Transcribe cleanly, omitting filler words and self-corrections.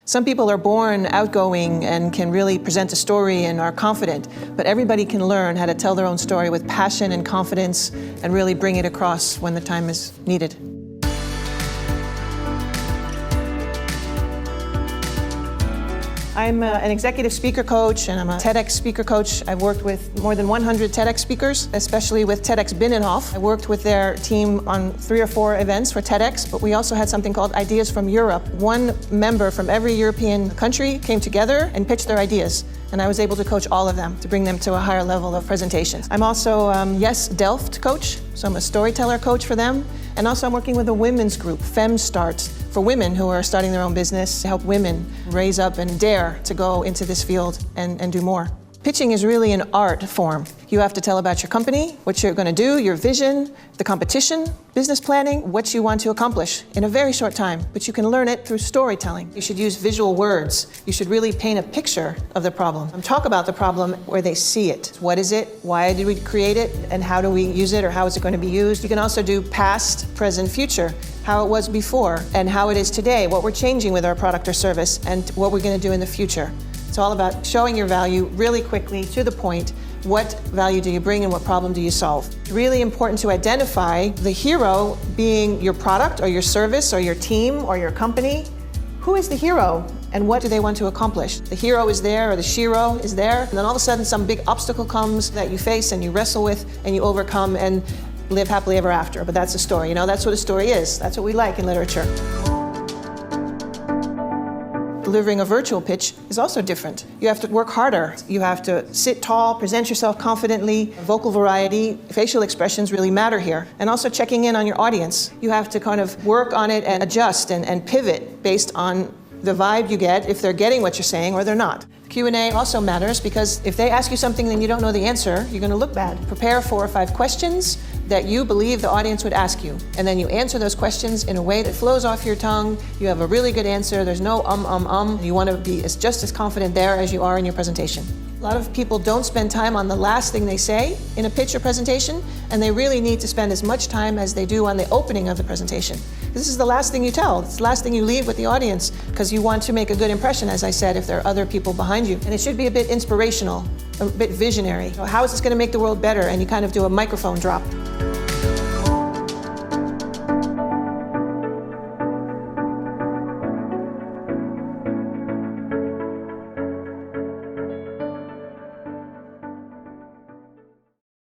Some people are born outgoing and can really present a story and are confident, but everybody can learn how to tell their own story with passion and confidence and really bring it across when the time is needed. I'm an executive speaker coach and I'm a TEDx speaker coach. I've worked with more than 100 TEDx speakers, especially with TEDx Binnenhof. I worked with their team on 3 or 4 events for TEDx, but we also had something called Ideas from Europe. One member from every European country came together and pitched their ideas. And I was able to coach all of them to bring them to a higher level of presentations. I'm also Yes Delft coach, so I'm a storyteller coach for them. And also I'm working with a women's group, FemStart, for women who are starting their own business to help women raise up and dare to go into this field and do more. Pitching is really an art form. You have to tell about your company, what you're going to do, your vision, the competition, business planning, what you want to accomplish in a very short time. But you can learn it through storytelling. You should use visual words. You should really paint a picture of the problem. Talk about the problem where they see it. What is it? Why did we create it? And how do we use it, or how is it going to be used? You can also do past, present, future. How it was before and how it is today, what we're changing with our product or service, and what we're going to do in the future. It's all about showing your value really quickly, to the point. What value do you bring and what problem do you solve? It's really important to identify the hero being your product or your service or your team or your company. Who is the hero and what do they want to accomplish? The hero is there, or the shiro is there, and then all of a sudden some big obstacle comes that you face and you wrestle with and you overcome and live happily ever after. But that's a story, that's what a story is. That's what we like in literature. Delivering a virtual pitch is also different. You have to work harder. You have to sit tall, present yourself confidently. Vocal variety, facial expressions really matter here. And also checking in on your audience. You have to kind of work on it and adjust and pivot based on the vibe you get, if they're getting what you're saying or they're not. Q&A also matters, because if they ask you something and you don't know the answer, you're going to look bad. Prepare 4 or 5 questions that you believe the audience would ask you. And then you answer those questions in a way that flows off your tongue. You have a really good answer. There's no You want to be just as confident there as you are in your presentation. A lot of people don't spend time on the last thing they say in a pitch or presentation, and they really need to spend as much time as they do on the opening of the presentation. This is the last thing you tell. It's the last thing you leave with the audience, because you want to make a good impression, as I said, if there are other people behind you. And it should be a bit inspirational, a bit visionary. How is this going to make the world better? And you kind of do a microphone drop.